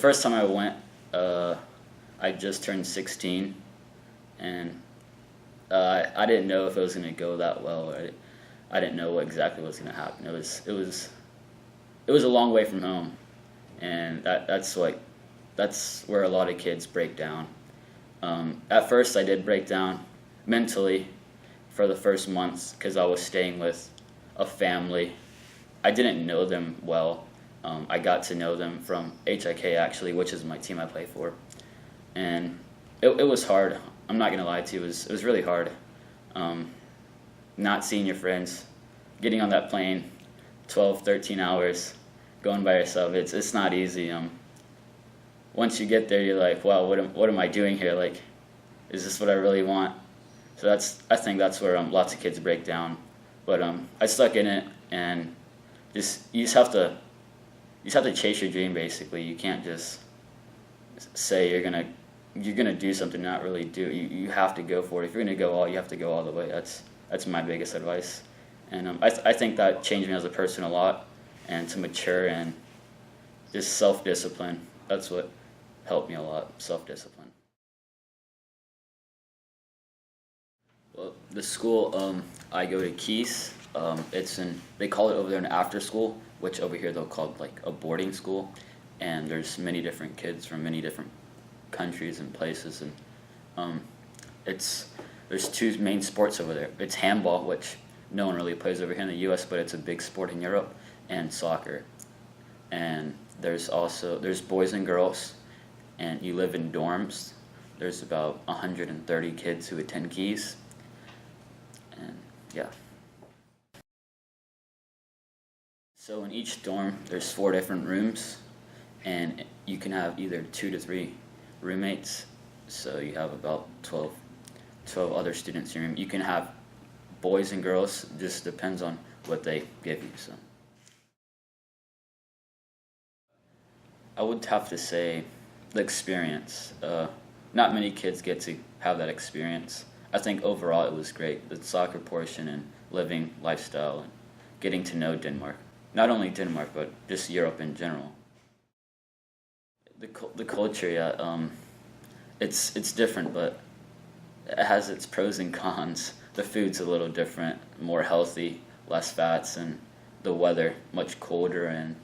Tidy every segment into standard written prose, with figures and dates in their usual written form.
first time I went, I just turned 16, and I didn't know if it was going to go that well. I didn't know what exactly was going to happen. It was a long way from home, and that's where a lot of kids break down. At first, I did break down mentally for the first months because I was staying with a family. I didn't know them well. I got to know them from HIK actually, which is my team I play for, and it was hard. I'm not gonna lie to you, it was really hard. Not seeing your friends, getting on that plane, 12, 13 hours, going by yourself. It's not easy. Once you get there, you're like, wow, what am I doing here? Like, is this what I really want? So I think that's where lots of kids break down. But I stuck in it, and you just have to chase your dream. Basically, you can't just say you're gonna do something, not really do it. You have to go for it. If you're gonna go all, you have to go all the way. That's my biggest advice, and I think that changed me as a person a lot, and to mature and just self-discipline. That's what helped me a lot. Self-discipline. Well, the school I go to KIES. They call it over there an after school, which over here they'll call it like a boarding school, and there's many different kids from many different countries and places, and there's two main sports over there. It's handball, which no one really plays over here in the U.S., but it's a big sport in Europe, and soccer. And there's boys and girls, and you live in dorms. There's about 130 kids who attend KIES, and yeah. So in each dorm, there's 4 different rooms, and you can have either 2 to 3 roommates. So you have about 12 other students in your room. You can have boys and girls, just depends on what they give you. So I would have to say the experience. Not many kids get to have that experience. I think overall it was great. The soccer portion and living lifestyle and getting to know Denmark. Not only Denmark, but just Europe in general. The culture, yeah, it's different, but it has its pros and cons. The food's a little different, more healthy, less fats, and the weather much colder, and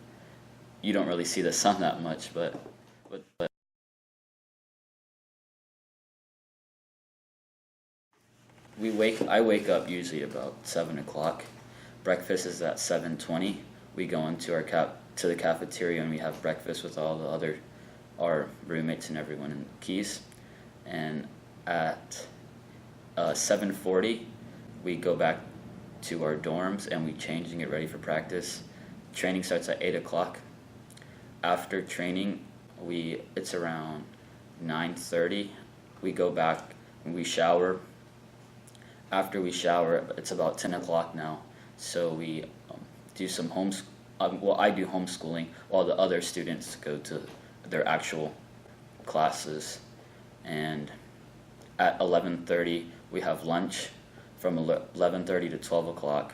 you don't really see the sun that much. But I wake up usually about 7 o'clock. Breakfast is at 7:20. We go into to the cafeteria and we have breakfast with all our roommates and everyone in KIES. And at 7:40, we go back to our dorms and we change and get ready for practice. Training starts at 8 o'clock. After training, it's around 9:30. We go back and we shower. After we shower, it's about 10 o'clock now. So we do some I do homeschooling while the other students go to their actual classes. And at 11:30, we have lunch from 11:30 to 12 o'clock.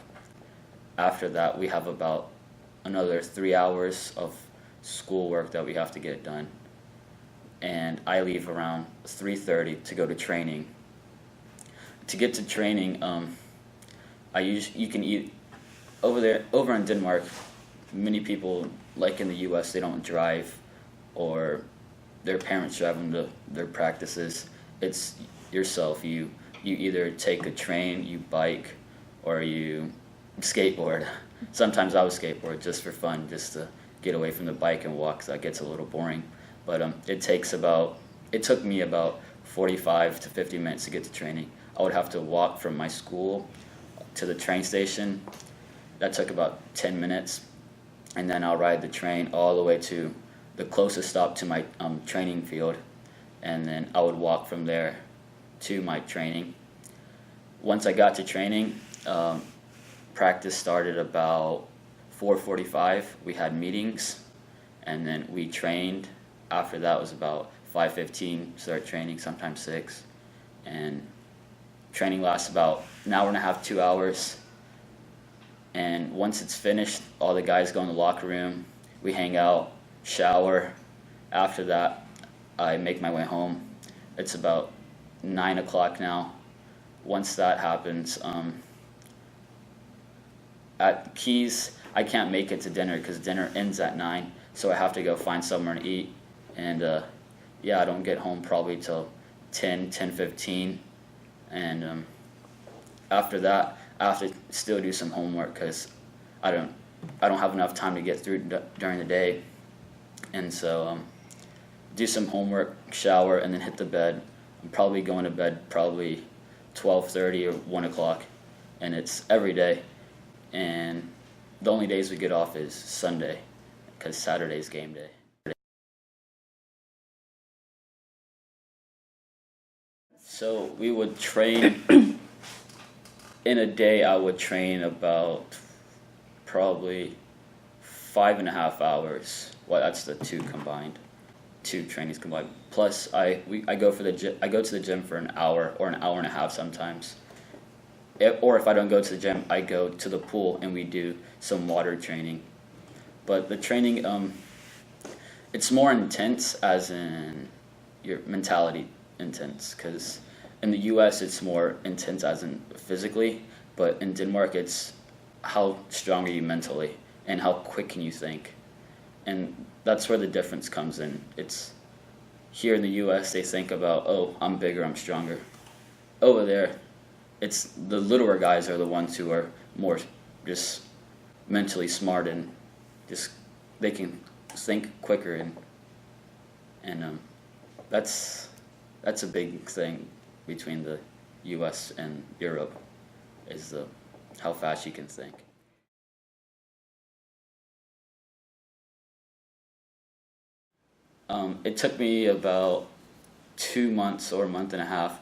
After that, we have about another 3 hours of schoolwork that we have to get done. And I leave around 3:30 to go to training. To get to training, you can eat over in Denmark. Many people, like in the U.S., they don't drive, or their parents drive them to their practices. It's yourself. You either take a train, you bike, or you skateboard. Sometimes I would skateboard just for fun, just to get away from the bike and walk, so that gets a little boring. But it took me about 45 to 50 minutes to get to training. I would have to walk from my school to the train station. That took about 10 minutes. And then I'll ride the train all the way to the closest stop to my training field. And then I would walk from there to my training. Once I got to training, practice started about 4:45. We had meetings, and then we trained. After that was about 5:15, start training, sometimes 6. And training lasts about an hour and a half, 2 hours. And once it's finished, all the guys go in the locker room. We hang out, shower. after that, I make my way home. It's about 9 o'clock now. Once that happens, at KIES, I can't make it to dinner because dinner ends at 9, so I have to go find somewhere to eat. And yeah, I don't get home probably till 10:15, and after that, I have to still do some homework because I don't have enough time to get through during the day, and so do some homework, shower, and then hit the bed. I'm probably going to bed probably 12:30 or 1 o'clock, and it's every day. And the only days we get off is Sunday because Saturday's game day. So we would train, in a day I would train about probably 5.5 hours. Well, that's the two trainings combined. Plus I go to the gym for an hour or an hour and a half sometimes. Or if I don't go to the gym, I go to the pool and we do some water training. But the training, it's more intense as in your mentality intense, because in the US it's more intense as in physically, but in Denmark it's how strong are you mentally and how quick can you think. And that's where the difference comes in. It's here in the US they think about, oh, I'm bigger, I'm stronger. Over there, it's the littler guys are the ones who are more just mentally smart and just they can think quicker, and that's a big thing between the US and Europe, is how fast you can think. It took me about 2 months or a month and a half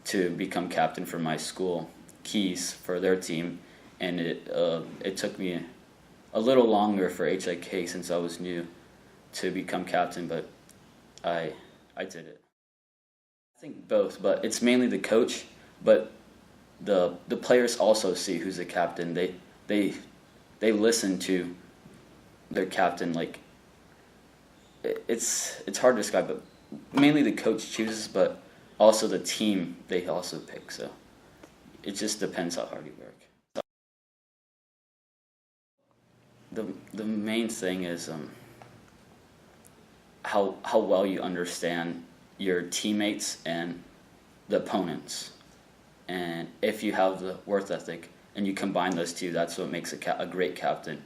to become captain for my school, KIES, for their team, and it took me a little longer for HIK since I was new to become captain, but I did it. I think both, but it's mainly the coach, but the players also see who's the captain. They listen to their captain. Like it's hard to describe, but mainly the coach chooses, but also the team they also pick. So it just depends how hard you work. The main thing is how well you understand your teammates and the opponents, and if you have the work ethic and you combine those two, that's what makes a great captain.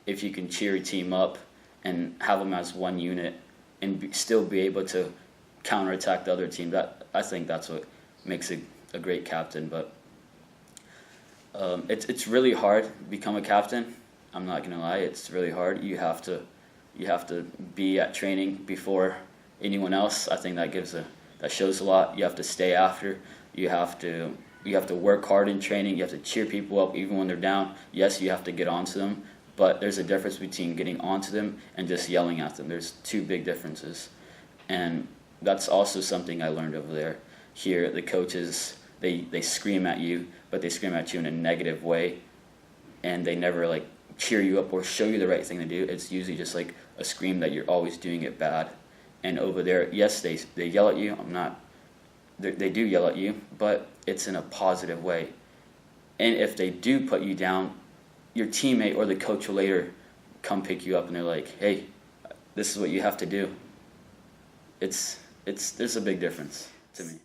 If you can cheer your team up and have them as one unit and still be able to counterattack the other team, I think that's what makes a great captain. But it's really hard to become a captain. I'm not gonna lie, it's really hard. You have to be at training before anyone else. I think that shows a lot. You have to stay after. You have to work hard in training. You have to cheer people up even when they're down. Yes, you have to get onto them, but there's a difference between getting onto them and just yelling at them. There's two big differences, and that's also something I learned over there. Here, the coaches, they scream at you, but they scream at you in a negative way, and they never like cheer you up or show you the right thing to do. It's usually just like a scream that you're always doing it bad. And over there, yes, they yell at you. They do yell at you, but it's in a positive way. And if they do put you down, your teammate or the coach will later come pick you up, and they're like, hey, this is what you have to do. There's a big difference to me.